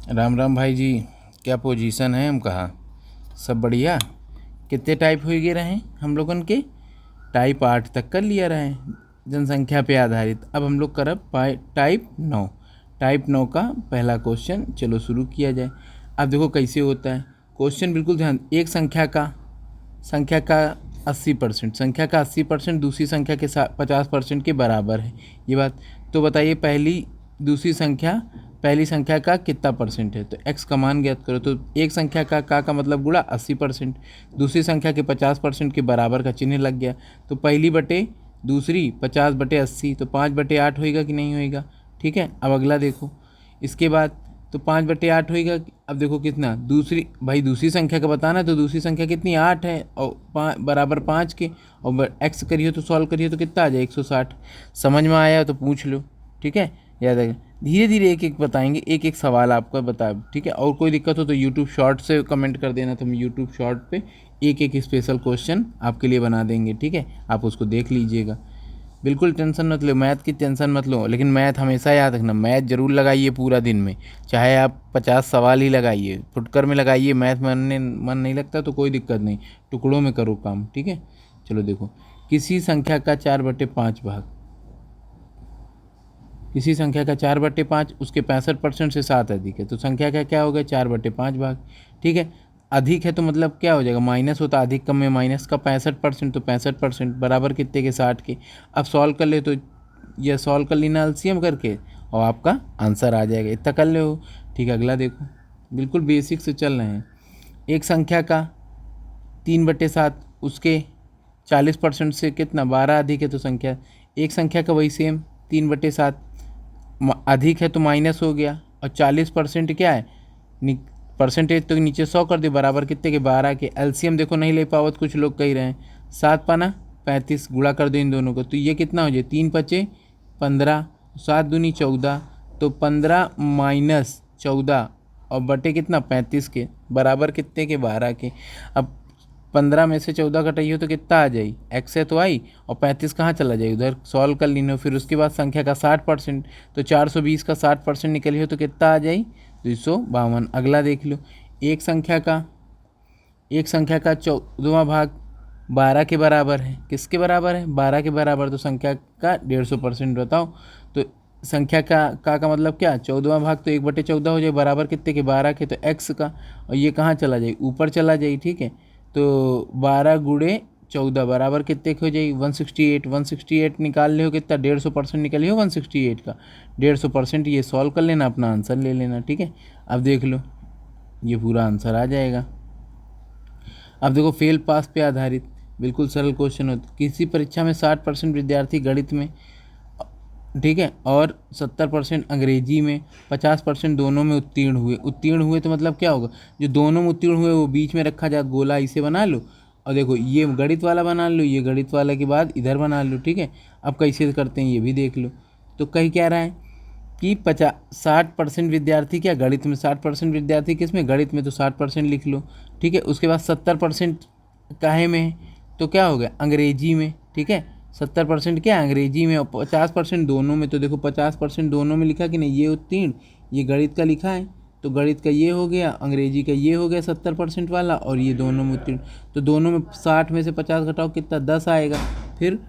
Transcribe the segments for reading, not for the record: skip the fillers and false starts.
राम राम भाई जी। क्या पोजीशन है हम कहाँ? सब बढ़िया। कितने टाइप हो गए रहे हम लोगन के? टाइप 8 तक कर लिया रहे जनसंख्या पे आधारित। अब हम लोग करब टाइप 9। टाइप 9 का पहला क्वेश्चन चलो शुरू किया जाए। अब देखो कैसे होता है क्वेश्चन, बिल्कुल ध्यान। एक संख्या का 80%, संख्या का 80% दूसरी संख्या के 50% के बराबर है, ये बात। तो बताइए दूसरी संख्या पहली संख्या का कितना परसेंट है? तो x का मान ज्ञात करो। तो एक संख्या का मतलब गुणा 80%, दूसरी संख्या के 50% के बराबर का चिन्ह लग गया। तो पहली बटे दूसरी 50/80, तो 5/8 होएगा कि नहीं होएगा? ठीक है। अब अगला देखो, इसके बाद तो 5/8 होएगा। अब देखो कितना, दूसरी संख्या का बताना है, तो दूसरी संख्या कितनी 8 है और बराबर 5 के, और एक्स करिए तो सॉल्व करिए तो कितना आ जाए 160। समझ में आया तो पूछ लो, ठीक है। याद रखें, धीरे धीरे एक एक बताएंगे, एक एक सवाल आपको बता, ठीक है। और कोई दिक्कत हो तो यूट्यूब शॉर्ट से कमेंट कर देना, तो हम यूट्यूब शॉर्ट पे एक एक स्पेशल क्वेश्चन आपके लिए बना देंगे, ठीक है। आप उसको देख लीजिएगा, बिल्कुल टेंशन मत लो, मैथ की टेंशन मत लो। लेकिन मैथ हमेशा याद रखना, मैथ ज़रूर लगाइए पूरा दिन में, चाहे आप 50 सवाल ही लगाइए, फुटकर में लगाइए। मैथ मन नहीं लगता तो कोई दिक्कत नहीं, टुकड़ों में करो काम, ठीक है। चलो देखो, किसी संख्या का 4/5 भाग, किसी संख्या का 4/5 उसके 65% से 7 अधिक है, तो संख्या का क्या हो गया 4/5 भाग, ठीक है। अधिक है तो मतलब क्या हो जाएगा, माइनस होता, अधिक कम में माइनस का 65%, तो 65% बराबर कितने के 60 के। अब सॉल्व कर ले, तो यह सॉल्व कर लेना एलसीएम करके और आपका आंसर आ जाएगा, इतना कर ले हो, ठीक है। अगला देखो, बिल्कुल बेसिक से चल रहे हैं। एक संख्या का 3/7 उसके 40% से कितना 12 अधिक है, तो संख्या एक संख्या का वही सेम 3/7 अधिक है तो माइनस हो गया, और 40% क्या है, परसेंटेज तो नीचे 100 कर दे, बराबर कितने के 12 के। एलसीएम देखो नहीं ले पावत, कुछ लोग कह रहे हैं। 7×5 35, गुणा कर दो इन दोनों को, तो ये कितना हो जाए 3×5 15, 7×2 14, तो 15 माइनस 14 और बटे कितना 35 के, बराबर कितने के 12 के। अब 15 में से 14 घटाइए तो कितना आ जाए, एक्स है तो आई, और 35 कहाँ चला जाए उधर, सॉल्व कर लीनो। फिर उसके बाद संख्या का 60%, तो 420 का 60% निकलिए तो कितना आ जाए 252। अगला देख लो, एक संख्या का 14वां भाग 12 के बराबर है, किसके बराबर है 12 के बराबर, तो संख्या का 150% बताओ। तो संख्या का मतलब क्या, 14वां भाग तो 1/14 हो जाए, बराबर कितने के 12 के, तो एक्स का, और ये कहाँ चला जाए ऊपर चला जाए, ठीक है। तो 12×14 बराबर कितने के हो जाए 168, 168 निकाल ले हो कितना 150% निकल हो 168 का 150%, ये सॉल्व कर लेना, अपना आंसर ले लेना, ठीक है। अब देख लो, ये पूरा आंसर आ जाएगा। अब देखो, फेल पास पे आधारित बिल्कुल सरल क्वेश्चन होता है। किसी परीक्षा में 60% विद्यार्थी गणित में, ठीक है, और 70% अंग्रेजी में, 50% दोनों में उत्तीर्ण हुए तो मतलब क्या होगा, जो दोनों में उत्तीर्ण हुए वो बीच में रखा जाए, गोला इसे बना लो, और देखो ये गणित वाला बना लो, ये गणित वाला के बाद इधर बना लो, ठीक है। अब कैसे करते हैं ये भी देख लो। तो कहीं क्या रहा है कि 60% विद्यार्थी क्या गणित में, 60% विद्यार्थी किस में गणित में, तो 60% लिख लो, ठीक है। उसके बाद 70% काहे में है, तो क्या हो गया अंग्रेजी में, ठीक है। 70% क्या अंग्रेजी में और 50% दोनों में, तो देखो 50% दोनों में लिखा कि नहीं, ये उत्तीर्ण, ये गणित का लिखा है, तो गणित का ये हो गया, अंग्रेजी का ये हो गया 70% वाला, और ये दोनों में उत्तीर्ण। तो दोनों में 60 में से 50 घटाओ कितना 10 आएगा, फिर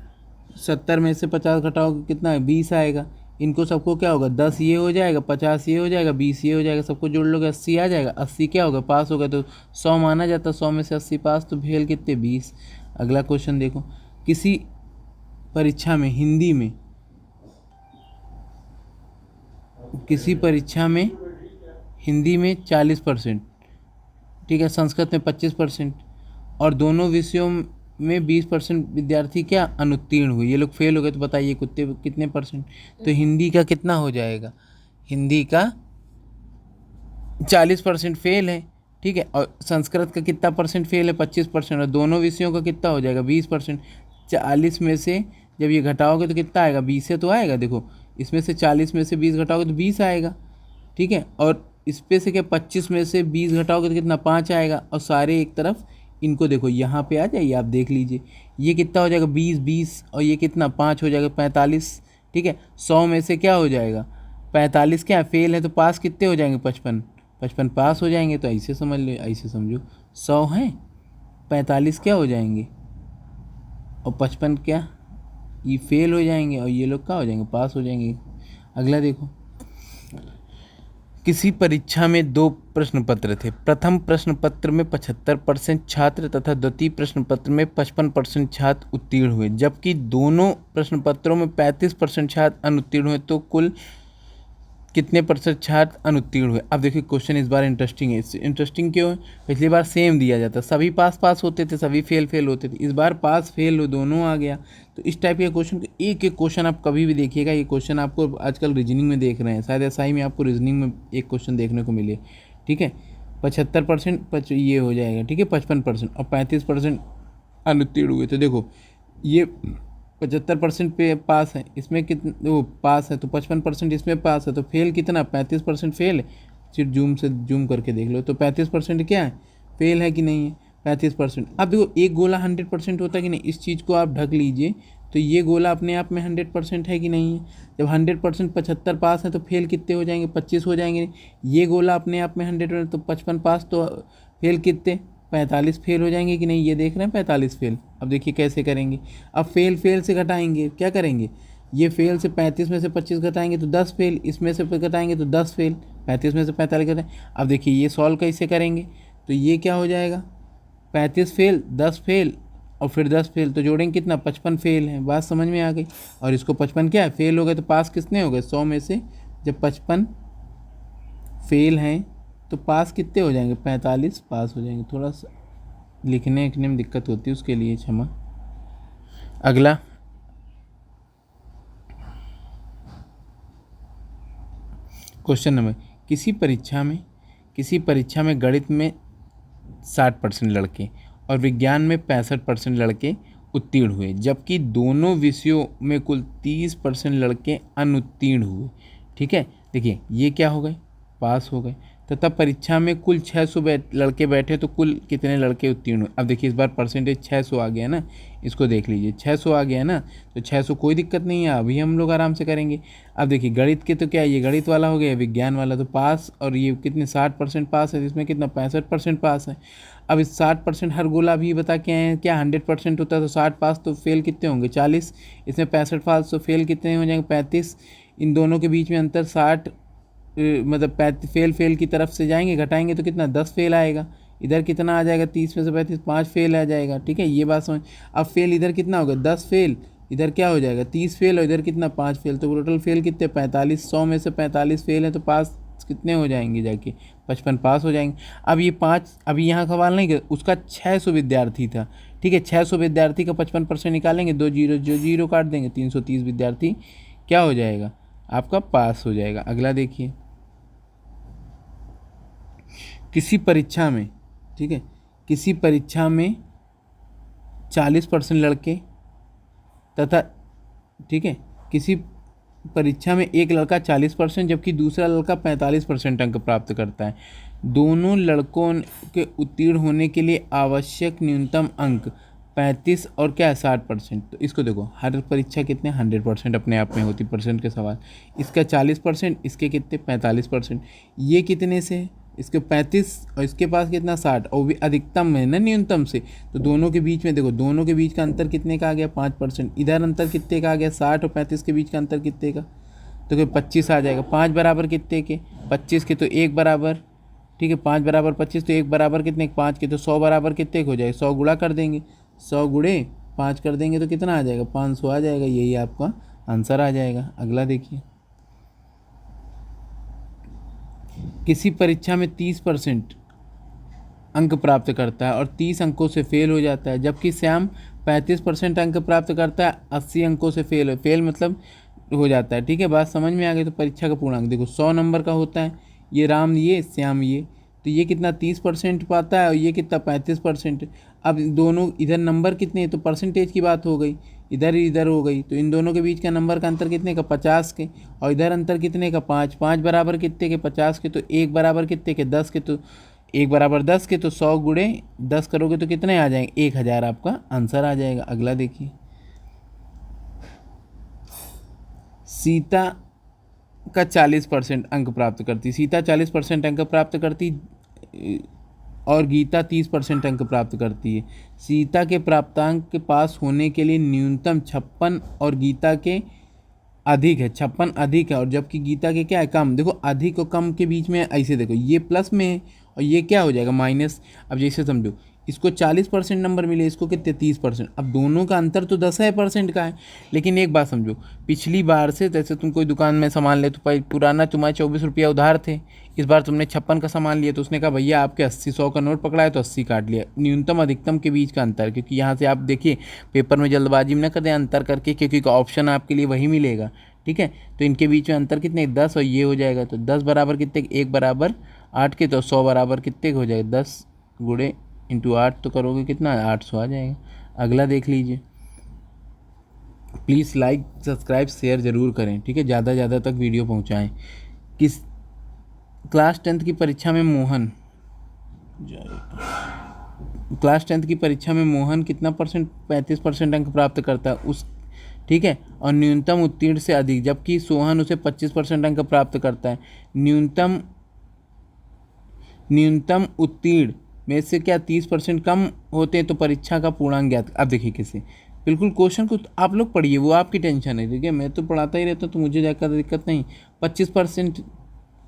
70 में से 50 घटाओ कितना है 20 आएगा। इनको सबको क्या होगा 10 ये हो जाएगा, 50 ये हो जाएगा, 20 ये हो जाएगा, सबको जोड़ लोगे 80 आ जाएगा। 80 क्या होगा पास होगा, तो 100 माना जाता, 100 में से 80 पास, तो फेल कितने 20। अगला क्वेश्चन देखो, किसी परीक्षा में हिंदी में, किसी परीक्षा में हिंदी में 40%, ठीक है, संस्कृत में 25%, और दोनों विषयों में 20% विद्यार्थी क्या अनुत्तीर्ण हुए, ये लोग फेल हो गए, तो बताइए कितने परसेंट। तो हिंदी का कितना हो जाएगा, हिंदी का 40% फेल है, ठीक है, और संस्कृत का कितना परसेंट फेल है 25%, और दोनों विषयों का कितना हो जाएगा 20%। 40 में से जब ये घटाओगे तो कितना आएगा 20 से तो आएगा, देखो इसमें से 40 में से 20 घटाओगे तो 20 आएगा, ठीक है। और इस पे से क्या 25 में से 20 घटाओगे तो कितना 5 आएगा, और सारे एक तरफ इनको देखो यहाँ पे आ जाइए, आप देख लीजिए ये कितना हो जाएगा 20 और ये कितना 5 हो जाएगा 45, ठीक है। 100 में से क्या हो जाएगा 45 क्या फेल है, तो पास कितने हो जाएंगे 55, 55 पास हो जाएंगे, तो ऐसे समझ लो, ऐसे समझो 100 हैं, 45 क्या हो जाएंगे और 55 क्या, ये फेल हो जाएंगे और ये लोग क्या हो जाएंगे, पास हो जाएंगे। अगला देखो, किसी परीक्षा में 2 प्रश्न पत्र थे। प्रथम प्रश्न पत्र में 75% छात्र तथा द्वितीय प्रश्न पत्र में 55% छात्र उत्तीर्ण हुए, जबकि दोनों प्रश्न पत्रों में 35% छात्र अनुत्तीर्ण हुए, तो कुल कितने प्रतिशत छात्र अनुत्तीर्ण हुए। अब देखिए क्वेश्चन इस बार इंटरेस्टिंग है। इंटरेस्टिंग क्यों है, पिछली बार सेम दिया जाता, सभी पास पास होते थे, सभी फेल फेल होते थे, इस बार पास फेल हो दोनों आ गया। तो इस टाइप के क्वेश्चन, एक एक क्वेश्चन आप कभी भी देखिएगा, ये क्वेश्चन आपको आजकल रीजनिंग में देख रहे हैं, शायद ऐसा ही में आपको रीजनिंग में एक क्वेश्चन देखने को मिले, ठीक है। 75% ये हो जाएगा, ठीक है, 55% और 35% अनुत्तीर्ण हुए। तो देखो ये 75% पे पास है, इसमें कितने वो पास है, तो 55% इसमें पास है, तो फेल कितना, 35% फेल है। सिर्फ जूम करके देख लो, तो 35% क्या है, फेल है कि नहीं है, 35%। अब देखो एक गोला 100% होता है कि नहीं, इस चीज़ को आप ढक लीजिए, तो ये गोला अपने आप में 100% है कि नहीं है। जब 100% 75 पास है तो फेल कितने हो जाएंगे, 25 हो जाएंगे। ये गोला अपने आप में 100, तो 55 पास, तो फेल कितने, 45 फेल हो जाएंगे कि नहीं, ये देख रहे हैं 45 फेल। अब देखिए कैसे करेंगे, अब फेल फेल से घटाएंगे, क्या करेंगे, ये फेल से 35 में से 25 घटाएंगे तो 10 फेल, इसमें से घटाएंगे तो 10 फेल, 35 में से 45 घटाएंगे। अब देखिए ये सॉल्व कैसे करेंगे, तो ये क्या हो जाएगा, 35 फेल, 10 फेल और फिर 10 फेल, तो जोड़ेंगे कितना, 55 फेल है। बात समझ में आ गई। और इसको 55 क्या है, फेल हो गए, तो पास कितने हो गए, 100 में से जब 55 फेल हैं तो पास कितने हो जाएंगे, 45 पास हो जाएंगे। थोड़ा सा लिखने में दिक्कत होती है, उसके लिए क्षमा। अगला, क्वेश्चन नंबर, किसी परीक्षा में गणित में 60% लड़के और विज्ञान में 65% लड़के उत्तीर्ण हुए, जबकि दोनों विषयों में कुल 30% लड़के अनुत्तीर्ण हुए, ठीक है। देखिए ये क्या हो गए, पास हो गए, तथा परीक्षा में कुल 600 लड़के बैठे, तो कुल कितने लड़के उत्तीर्ण हुए। अब देखिए इस बार परसेंटेज 600 आ गया ना, इसको देख लीजिए 600 आ गया ना, तो 600 कोई दिक्कत नहीं है, अभी हम लोग आराम से करेंगे। अब देखिए गणित के तो क्या, ये गणित वाला हो गया, विज्ञान वाला तो पास, और ये कितने 60% पास है, इसमें कितना 65% पास है। अब इस 60% हर गोला भी बता के आए हैं, क्या 100% होता है तो 60 पास, तो फेल कितने होंगे 40, इसमें 65 पास, तो फेल कितने हो जाएंगे 35। इन दोनों के बीच में अंतर 60, मतलब फेल की तरफ से जाएंगे, घटाएंगे तो कितना 10 फेल आएगा। इधर कितना आ जाएगा, 30 में से 35, 5 फेल आ जाएगा, ठीक है, ये बात समझ। अब फेल इधर कितना होगा, 10 फेल, इधर क्या हो जाएगा 30 फेल, और इधर कितना 5 फेल, तो टोटल फेल कितने 45। 100 में से 45 फेल है, तो पास कितने हो जाएंगे जाके, 55 पास हो जाएंगे। अब ये 5, अभी यहाँ सवाल नहीं कर, उसका 600 विद्यार्थी था, ठीक है, 600 विद्यार्थी का 55% निकालेंगे, 2 जीरो जो जीरो काट देंगे, 330 विद्यार्थी क्या हो जाएगा, आपका पास हो जाएगा। अगला देखिए, किसी परीक्षा में, ठीक है, किसी परीक्षा में 40% लड़के तथा, ठीक है, किसी परीक्षा में एक लड़का 40% जबकि दूसरा लड़का 45% अंक प्राप्त करता है। दोनों लड़कों के उत्तीर्ण होने के लिए आवश्यक न्यूनतम अंक 35 और क्या है 60%। तो इसको देखो, हर परीक्षा कितने 100% अपने आप में होती, परसेंट के सवाल, इसका 40%, इसके कितने 45%, ये कितने से है, इसके 35 और इसके पास कितना 60, और भी अधिकतम है ना न्यूनतम से, तो दोनों के बीच में देखो, दोनों के बीच का अंतर कितने का आ गया 5%, इधर अंतर कितने का आ गया 60 और 35 के बीच का अंतर कितने का, तो क्या 25 आ जाएगा। 5 बराबर कितने के, 25 के, तो 1 बराबर, ठीक है, 5 बराबर 25, तो 1 बराबर कितने 5 के, तो 100 बराबर कितने हो जाएगा, 100 गुणा कर देंगे, 100 गुणे 5 कर देंगे तो कितना आ जाएगा 500 आ जाएगा, यही आपका आंसर आ जाएगा। अगला देखिए, किसी परीक्षा में 30% अंक प्राप्त करता है और 30 अंकों से फेल हो जाता है, जबकि श्याम 35% अंक प्राप्त करता है, 80 अंकों से फेल मतलब हो जाता है, ठीक है, बात समझ में आ गई। तो परीक्षा का पूर्णांक देखो 100 नंबर का होता है, ये राम ये श्याम ये, तो ये कितना 30% पाता है और ये कितना 35%। अब दोनों इधर नंबर कितने हैं, तो परसेंटेज की बात हो गई, इधर हो गई, तो इन दोनों के बीच का नंबर का अंतर कितने का 50 के, और इधर अंतर कितने का 5, 5 बराबर कितने के 50 के, तो 1 बराबर कितने के 10 के, तो 1 बराबर 10 के, तो 100 गुणे 10 करोगे तो कितने आ जाएंगे 1000 आपका आंसर आ जाएगा। अगला देखिए, सीता का 40% अंक प्राप्त करती, सीता 40% अंक प्राप्त करती और गीता 30% अंक प्राप्त करती है। सीता के प्राप्तांक के पास होने के लिए न्यूनतम 56 और गीता के अधिक है, 56 अधिक है और जबकि गीता के क्या है, कम। देखो अधिक और कम के बीच में ऐसे देखो, ये प्लस में है और ये क्या हो जाएगा, माइनस। अब जैसे समझो इसको 40% नंबर मिले, इसको कितने 30%। अब दोनों का अंतर तो 10% का है। लेकिन एक बात समझो, पिछली बार से जैसे तुम कोई दुकान में सामान ले तो पुराना तुम्हारे 24 रुपया उधार थे, इस बार तुमने 56 का सामान लिया तो उसने कहा भैया आपके 80-100 का नोट पकड़ा है तो 80 काट लिया। न्यूनतम अधिकतम के बीच का अंतर, क्योंकि यहाँ से आप देखिए पेपर में जल्दबाजी में ना कर दें अंतर करके, क्योंकि ऑप्शन आपके लिए वही मिलेगा। ठीक है, तो इनके बीच में अंतर कितने, 10 और ये हो जाएगा। तो 10 बराबर कितने, 1 बराबर 8 के, तो 100 बराबर कितने हो जाएगा, 10 गुणे इंटू 8 तो करोगे कितना, 800 आ जाएगा। अगला देख लीजिए। प्लीज़ लाइक सब्सक्राइब शेयर ज़रूर करें, ठीक है, ज़्यादा ज़्यादा तक वीडियो पहुंचाएं। किस क्लास 10th की परीक्षा में मोहन कितना परसेंट, 35% अंक प्राप्त करता है उस, ठीक है, और न्यूनतम उत्तीर्ण से अधिक, जबकि सोहन उसे 25% अंक प्राप्त करता है। न्यूनतम उत्तीर्ण में से क्या 30% कम होते हैं तो परीक्षा का पूर्णांक ज्ञात। अब देखिए कैसे, बिल्कुल क्वेश्चन को आप लोग पढ़िए, वो आपकी टेंशन है, ठीक है, मैं तो पढ़ाता ही रहता हूँ तो मुझे जाकर दिक्कत नहीं। 25%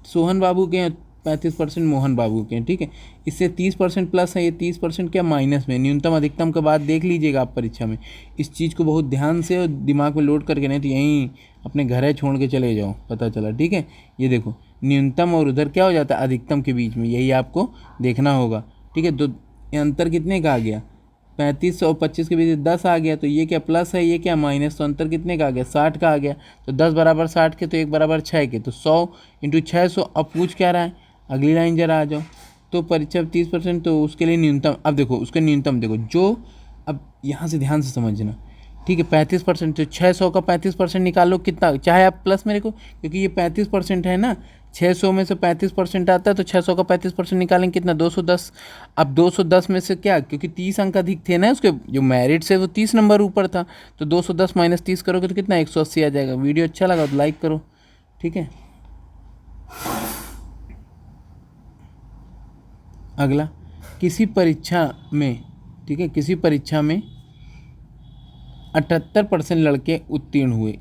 सोहन बाबू के हैं, 35% मोहन बाबू के हैं, ठीक है। इससे 30% प्लस है, ये 30% क्या माइनस में। न्यूनतम अधिकतम के बाद देख लीजिएगा आप परीक्षा में, इस चीज़ को बहुत ध्यान से और दिमाग में लोड करके, नहीं तो यहीं अपने घर है छोड़ के चले जाओ, पता चला, ठीक है। ये देखो न्यूनतम और उधर क्या हो जाता है, अधिकतम के बीच में, यही आपको देखना होगा, ठीक है। तो अंतर कितने का आ गया, 35 और 25 के बीच 10 आ गया, तो ये क्या प्लस है, ये क्या माइनस, तो अंतर कितने का आ गया, 60 का आ गया। तो 10 बराबर 60 के, तो 1 बराबर 6 के, तो 100 इंटू 600। अब पूछ क्या रहा है, अगली लाइन जरा आ जाओ। तो परीक्षा 30%, तो उसके लिए न्यूनतम, अब देखो उसके न्यूनतम देखो जो, अब यहाँ से ध्यान से समझना, ठीक है। 35%, तो 600 का 35% निकाल लो कितना, चाहे आप प्लस मेरे को, क्योंकि ये 35% है ना, 600 में से 35% आता है, तो 600 का 35% निकालेंगे कितना, 210। अब 210 में से क्या, क्योंकि 30 अंक अधिक थे ना उसके, जो मेरिट से वो 30 नंबर ऊपर था, तो 210 माइनस 30 करोगे तो कितना, 180 आ जाएगा। वीडियो अच्छा लगा तो लाइक करो, ठीक है। अगला, किसी परीक्षा में, ठीक है, किसी परीक्षा में 78% लड़के उत्तीर्ण हुए,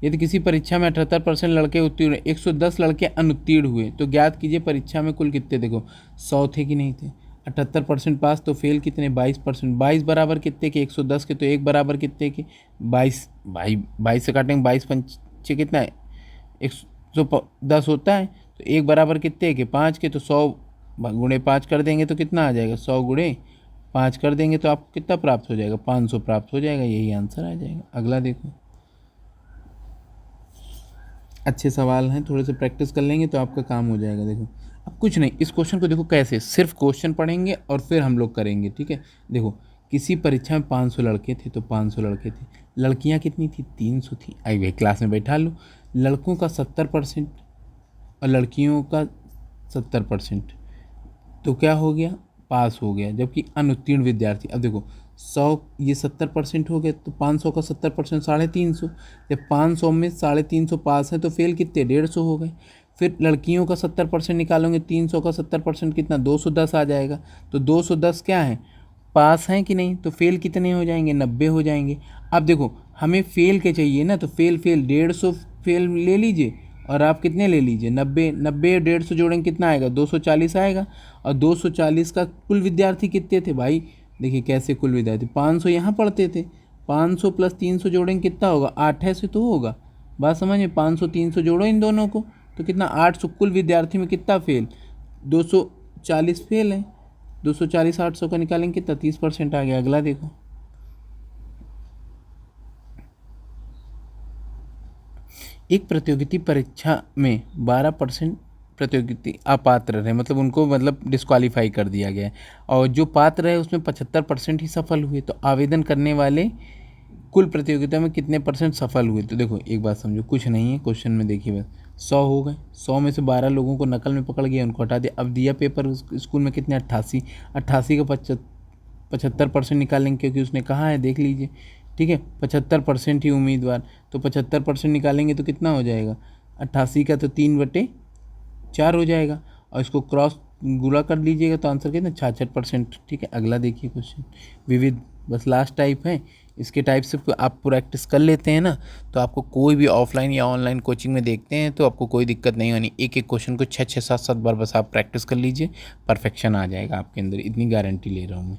यदि किसी परीक्षा में 78% लड़के उत्तीर्ण हुए, 110 लड़के अनुत्तीर्ण हुए, तो ज्ञात कीजिए परीक्षा में कुल कितने, देखो 100 थे कि नहीं थे, 78% पास, तो फेल कितने, 22%। 22 बराबर कितने के, 110 के, तो 1 बराबर कितने के, 22। भाई 22 से काटेंगे, 22 पंचे कितना है, 110 होता है, तो 1 बराबर कितने के, 5 के, तो 100 गुणे 5 कर देंगे तो कितना आ जाएगा, 100 गुणे 5 कर देंगे तो आपको कितना प्राप्त हो जाएगा, 500 प्राप्त हो जाएगा, यही आंसर आ जाएगा। अगला देखो, अच्छे सवाल हैं, थोड़े से प्रैक्टिस कर लेंगे तो आपका काम हो जाएगा। देखो अब कुछ नहीं, इस क्वेश्चन को देखो कैसे, सिर्फ क्वेश्चन पढ़ेंगे और फिर हम लोग करेंगे, ठीक है। देखो किसी परीक्षा में 500 लड़के थे, तो 500 लड़के थे, लड़कियां कितनी थी, 300 थी। आई भाई क्लास में बैठा लो, लड़कों का 70% और लड़कियों का 70%, तो क्या हो गया, पास हो गया। जबकि अनुत्तीर्ण विद्यार्थी, अब देखो 100, ये 70% हो गया, तो 500 का 70% 350। जब 500 में 350 पास है तो फेल कितने, 150 हो गए। फिर लड़कियों का 70% निकालोगे, 300 का 70% कितना, 210 आ जाएगा। तो 210 क्या है, पास हैं कि नहीं, तो फेल कितने हो जाएंगे, 90 हो जाएंगे। अब देखो हमें फेल के चाहिए ना, तो फेल 150 फेल ले लीजिए और आप कितने ले लीजिए, 90। 90 150 जोड़ेंगे कितना आएगा, 240 आएगा। और 240 का कुल विद्यार्थी कितने थे भाई, देखिए कैसे कुल विद्यार्थी, 500 यहाँ पढ़ते थे, 500 प्लस 300 जोड़ेंगे कितना होगा, 8 से तो होगा, बात समझिए। 500 300 जोड़ो इन दोनों को तो कितना, 800। कुल विद्यार्थी में कितना फेल, 240 फेल है, 240 800 का निकालेंगे कितना, 30% आ गया। अगला देखो, एक प्रतियोगिता परीक्षा में 12% प्रतियोगिता अपात्र रहे, मतलब उनको मतलब डिस्क्वालीफाई कर दिया गया है, और जो पात्र रहे उसमें 75% ही सफल हुए। तो आवेदन करने वाले कुल प्रतियोगिता में कितने परसेंट सफल हुए, तो देखो एक बात समझो, कुछ नहीं है क्वेश्चन में, देखिए बस 100 हो गए, 100 में से 12 लोगों को नकल में पकड़ गया, उनको हटा दिया। अब दिया पेपर स्कूल में कितने, 88 का 75% निकालेंगे, क्योंकि उसने कहा है, देख लीजिए। ठीक है, 75% ही उम्मीदवार, तो 75% निकालेंगे तो कितना हो जाएगा, 88 का तो 3/4 हो जाएगा, और इसको क्रॉस गुणा कर लीजिएगा तो आंसर कितना, 66%। ठीक है, अगला देखिए क्वेश्चन, विविध, बस लास्ट टाइप है, इसके टाइप से आप प्रैक्टिस कर लेते हैं ना, तो आपको कोई भी ऑफलाइन या ऑनलाइन कोचिंग में देखते हैं तो आपको कोई दिक्कत नहीं होनी। एक एक क्वेश्चन को 6-6 7-7 बार बस आप प्रैक्टिस कर लीजिए, परफेक्शन आ जाएगा आपके अंदर, इतनी गारंटी ले रहा हूँ मैं।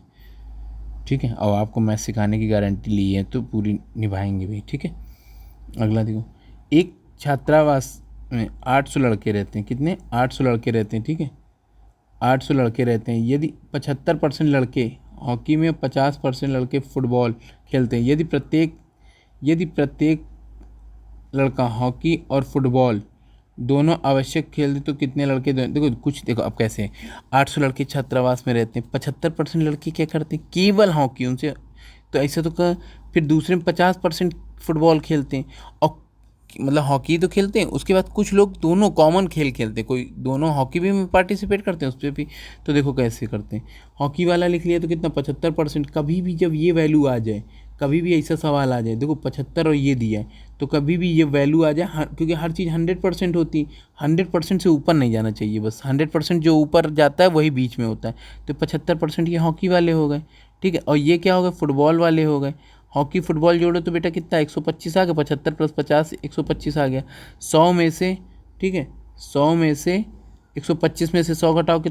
ठीक है, और आपको मैथ सिखाने की गारंटी ली है तो पूरी निभाएंगे भी। ठीक है, अगला देखो, एक छात्रावास में 800 लड़के रहते हैं, कितने, 800 लड़के रहते हैं। ठीक है, 800 लड़के रहते हैं, यदि 75% लड़के हॉकी में, 50% लड़के फुटबॉल खेलते हैं, यदि प्रत्येक लड़का हॉकी और फुटबॉल दोनों आवश्यक खेलते तो कितने लड़के देखो कुछ, देखो अब कैसे है, 800 लड़के छात्रावास में रहते हैं, 75% लड़के क्या करते हैं, केवल हॉकी, उनसे तो ऐसा तो फिर दूसरे में 50% फुटबॉल खेलते हैं, और मतलब हॉकी तो खेलते हैं, उसके बाद कुछ लोग दोनों कॉमन खेल खेलते हैं, कोई दोनों हॉकी भी में पार्टिसिपेट करते हैं, उस पर भी तो देखो कैसे करते हैं। हॉकी वाला लिख लिया तो कितना, 75%। कभी भी जब ये वैल्यू आ जाए, कभी भी ऐसा सवाल आ जाए, देखो 75 और ये दिया है, तो कभी भी ये वैल्यू आ जाए, क्योंकि हर चीज़ 100% होती, 100% से ऊपर नहीं जाना चाहिए, बस 100% जो ऊपर जाता है वही बीच में होता है, तो 75% ये हॉकी वाले हो गए। ठीक है, और ये क्या हो गए, फुटबॉल वाले हो गए। हॉकी फुटबॉल जोड़ो तो बेटा कितना, 125 आ गया, 75 + 50 125 आ गया। 100 में से, ठीक है, 100 में से 125 में से 100 घटाओ कि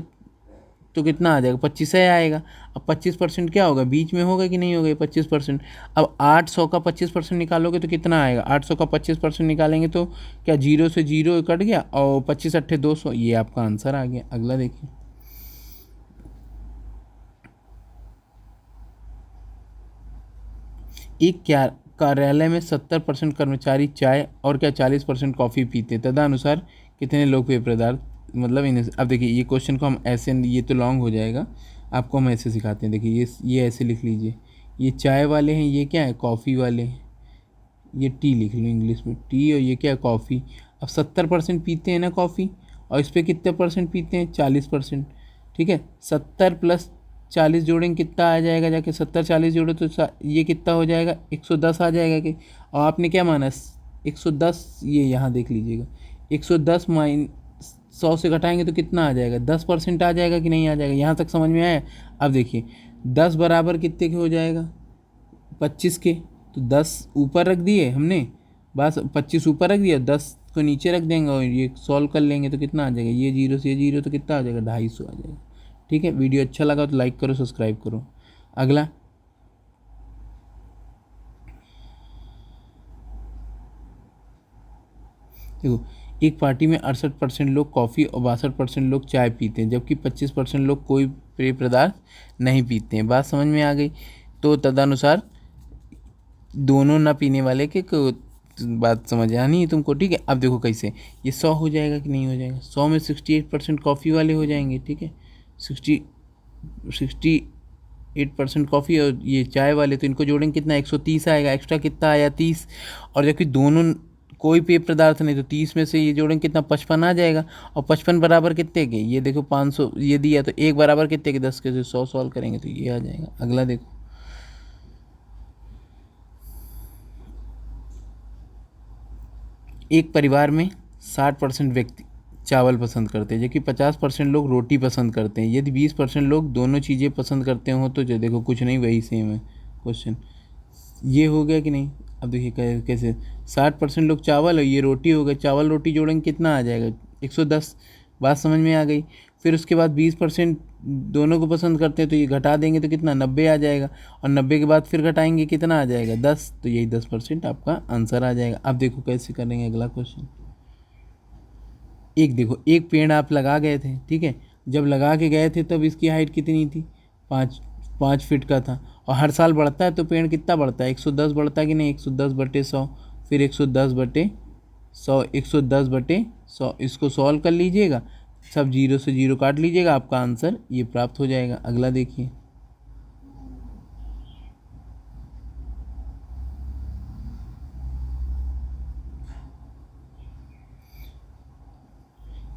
तो कितना आ जाएगा, 25 ही आएगा। अब 25% क्या होगा, बीच में होगा कि नहीं होगा, 25%। अब 800 का 25% निकालोगे तो कितना आएगा, 800 का 25% निकालेंगे तो क्या, 0 से 0 कट गया, और 25 × 8 200, ये आपका आंसर आ गया। अगला देखिए, एक क्या कार्यालय में 70% कर्मचारी चाय और क्या 40% कॉफ़ी पीते हैं, तदनुसार कितने लोग पेय पदार्थ, मतलब इन्हें, अब देखिए ये क्वेश्चन को हम ऐसे, ये तो लॉन्ग हो जाएगा, आपको हम ऐसे सिखाते हैं। देखिए ये ऐसे लिख लीजिए, ये चाय वाले हैं, ये क्या है, कॉफ़ी वाले हैं, ये टी लिख लो इंग्लिश में, टी, और ये क्या है, कॉफ़ी। अब 70% पीते हैं ना कॉफ़ी, और इस पर कितने परसेंट पीते हैं, 40%। ठीक है, 70 + 40 जोड़ेंगे कितना आ जाएगा, जाके 70 40 जोड़ो तो ये कितना हो जाएगा, 110 आ जाएगा कि, और आपने क्या माना, 110, ये यहाँ देख लीजिएगा, 110 - 100 से घटाएंगे तो कितना आ जाएगा, 10% आ जाएगा कि नहीं आ जाएगा, यहाँ तक समझ में आया। अब देखिए 10 बराबर कितने के हो जाएगा, 25 के, तो 10 ऊपर रख दिए हमने, बस 25 ऊपर रख दिया, 10 को नीचे रख देंगे, और ये सॉल्व कर लेंगे तो कितना आ जाएगा, ये 0 से ये 0 तो कितना आ जाएगा, 250 आ जाएगा। ठीक है, वीडियो अच्छा लगा तो लाइक करो, सब्सक्राइब करो। अगला, देखो, एक पार्टी में 68% लोग कॉफ़ी और 62% लोग चाय पीते हैं, जबकि 25% लोग कोई पेय पदार्थ नहीं पीते हैं। बात समझ में आ गई, तो तदनुसार दोनों ना पीने वाले के बात समझ आनी है तुमको। ठीक है, अब देखो कैसे, ये 100 हो जाएगा कि नहीं हो जाएगा, 100 में 68% कॉफ़ी वाले हो जाएंगे। ठीक है, 68% कॉफ़ी और ये चाय वाले, तो इनको जोड़ेंगे कितना, 130 आएगा, एक्स्ट्रा कितना आया, 30, और जबकि दोनों कोई पेय पदार्थ नहीं, तो 30 में से ये जोड़ेंगे कितना, 55 आ जाएगा, और 55 बराबर कितने के, ये देखो 500 ये दिया, तो एक बराबर कितने के, 10 के, से 100 सॉल्व करेंगे तो ये आ जाएगा। अगला देखो, एक परिवार में 60% व्यक्ति चावल पसंद करते हैं, जबकि 50% लोग रोटी पसंद करते हैं। यदि 20% लोग दोनों चीज़ें पसंद करते हो तो जो देखो कुछ नहीं, वही सेम है क्वेश्चन, ये हो गया कि नहीं। अब देखिए कैसे, 60% लोग चावल और ये रोटी हो गए, चावल रोटी जोड़ेंगे कितना आ जाएगा, 110। बात समझ में आ गई। फिर उसके बाद 20% दोनों को पसंद करते हैं, तो ये घटा देंगे तो कितना, 90 आ जाएगा, और 90 के बाद फिर घटाएंगे कितना आ जाएगा, 10, तो यही 10% आपका आंसर आ जाएगा। अब देखो कैसे करेंगे अगला क्वेश्चन। एक देखो, एक पेड़ आप लगा गए थे, ठीक है, जब लगा के गए थे तब इसकी हाइट कितनी थी, 5 फीट का था, और हर साल बढ़ता है तो पेड़ कितना बढ़ता है, 110 बढ़ता है कि नहीं, 110/100, फिर 110/100, 110/100, इसको सॉल्व कर लीजिएगा, सब 0 से 0 काट लीजिएगा, आपका आंसर ये प्राप्त हो जाएगा। अगला देखिए,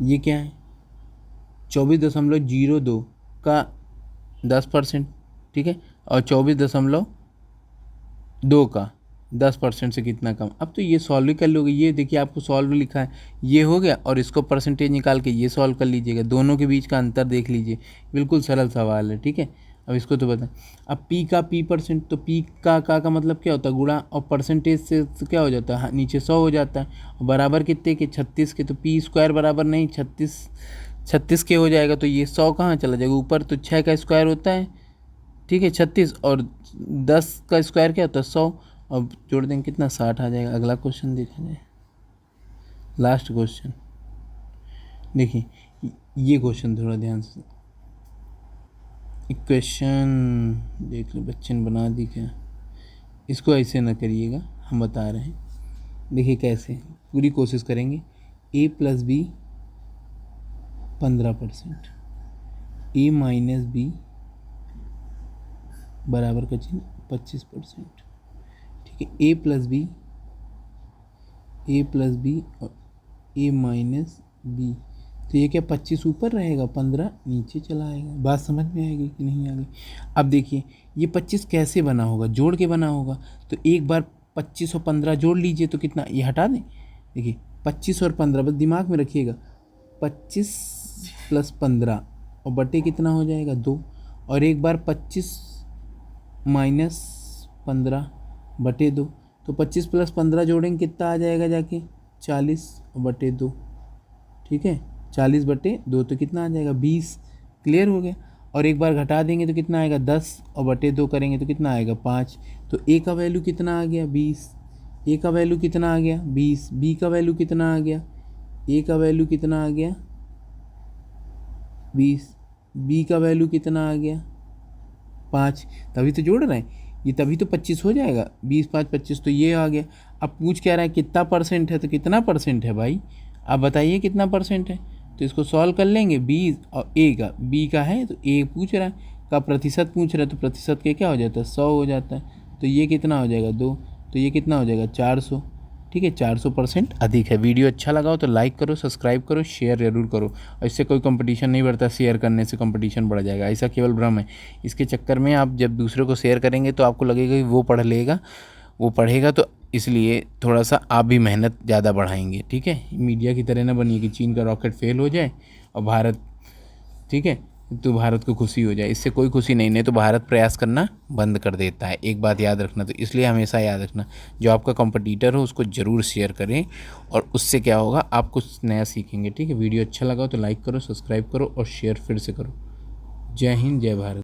ये क्या है, 24.02 का 10%, ठीक है, और 24 दशमलव 2 का 10% से कितना कम। अब तो ये सॉल्व ही कर लोगे। ये देखिए आपको सॉल्व लिखा है, ये हो गया, और इसको परसेंटेज निकाल के ये सॉल्व कर लीजिएगा। दोनों के बीच का अंतर देख लीजिए, बिल्कुल सरल सवाल है, ठीक है। अब इसको तो बताएं। अब पी का पी परसेंट, तो पी का मतलब क्या होता है, गुणा, और परसेंटेज से तो क्या हो जाता है, हाँ, नीचे 100 हो जाता है, और बराबर कितने के, 36 के। तो पी स्क्वायर बराबर नहीं 36 के हो जाएगा। तो ये 100 कहाँ चला जाएगा ऊपर, तो 6 का स्क्वायर होता है, ठीक है 36, और 10 का स्क्वायर क्या होता है 100, अब जोड़ देंगे कितना 60 आ जाएगा। अगला क्वेश्चन देखा जाए, लास्ट क्वेश्चन देखिए। ये क्वेश्चन थोड़ा ध्यान से, इक्वेशन देख लो बच्चे ने बना दी क्या। इसको ऐसे ना करिएगा, हम बता रहे हैं, देखिए कैसे, पूरी कोशिश करेंगे। a plus B 15%, a minus B बराबर का चिन्ह 25%, ठीक है। a प्लस बी और a माइनस बी, तो ये क्या 25 ऊपर रहेगा, 15 नीचे चला आएगा। बात समझ में आएगी कि नहीं आ गई। अब देखिए ये 25 कैसे बना होगा, जोड़ के बना होगा। तो एक बार 25 और 15 जोड़ लीजिए तो कितना, ये हटा दें, देखिए 25 और 15, बस दिमाग में रखिएगा, 25 प्लस 15 और बटे कितना हो जाएगा 2, और एक बार 25 माइनस 15 बटे 2, तो 25 प्लस 15 जोड़ेंगे कितना आ जाएगा जाके 40 और बटे 2, ठीक है। 40 बटे 2 तो कितना आ जाएगा 20, क्लियर हो गया। और एक बार घटा देंगे तो कितना आएगा 10, और बटे 2 करेंगे तो कितना आएगा 5। तो ए का वैल्यू कितना आ गया 20, ए का वैल्यू कितना आ गया 20, बी का वैल्यू कितना आ गया, ए का वैल्यू कितना आ गया 20, बी का वैल्यू कितना आ गया 5। तभी तो जोड़ रहे हैं ये, तभी तो 25 हो जाएगा, 20 5 25, तो ये आ गया। अब पूछ क्या रहा है कितना परसेंट है, तो कितना परसेंट है भाई, आप बताइए कितना परसेंट है। तो इसको सॉल्व कर लेंगे, 20 और ए का, बी का है तो ए पूछ रहा है, का प्रतिशत पूछ रहा है, तो प्रतिशत के क्या हो जाता है 100 हो जाता है। तो ये कितना हो जाएगा 2, तो ये कितना हो जाएगा 400, ठीक है। 400% अधिक है। वीडियो अच्छा लगा हो तो लाइक करो, सब्सक्राइब करो, शेयर जरूर करो। और इससे कोई कंपटीशन नहीं बढ़ता, शेयर करने से कंपटीशन बढ़ जाएगा, ऐसा केवल भ्रम है। इसके चक्कर में आप जब दूसरे को शेयर करेंगे तो आपको लगेगा कि वो पढ़ लेगा, वो पढ़ेगा, तो इसलिए थोड़ा सा आप भी मेहनत ज़्यादा बढ़ाएंगे, ठीक है। मीडिया की तरह ना बनिए कि चीन का रॉकेट फेल हो जाए और भारत, ठीक है, तो भारत को खुशी हो जाए, इससे कोई खुशी नहीं तो भारत प्रयास करना बंद कर देता है। एक बात याद रखना, तो इसलिए हमेशा याद रखना, जो आपका कंपटीटर हो उसको ज़रूर शेयर करें, और उससे क्या होगा आप कुछ नया सीखेंगे, ठीक है। वीडियो अच्छा लगा हो तो लाइक करो, सब्सक्राइब करो और शेयर फिर से करो। जय हिंद, जय भारत।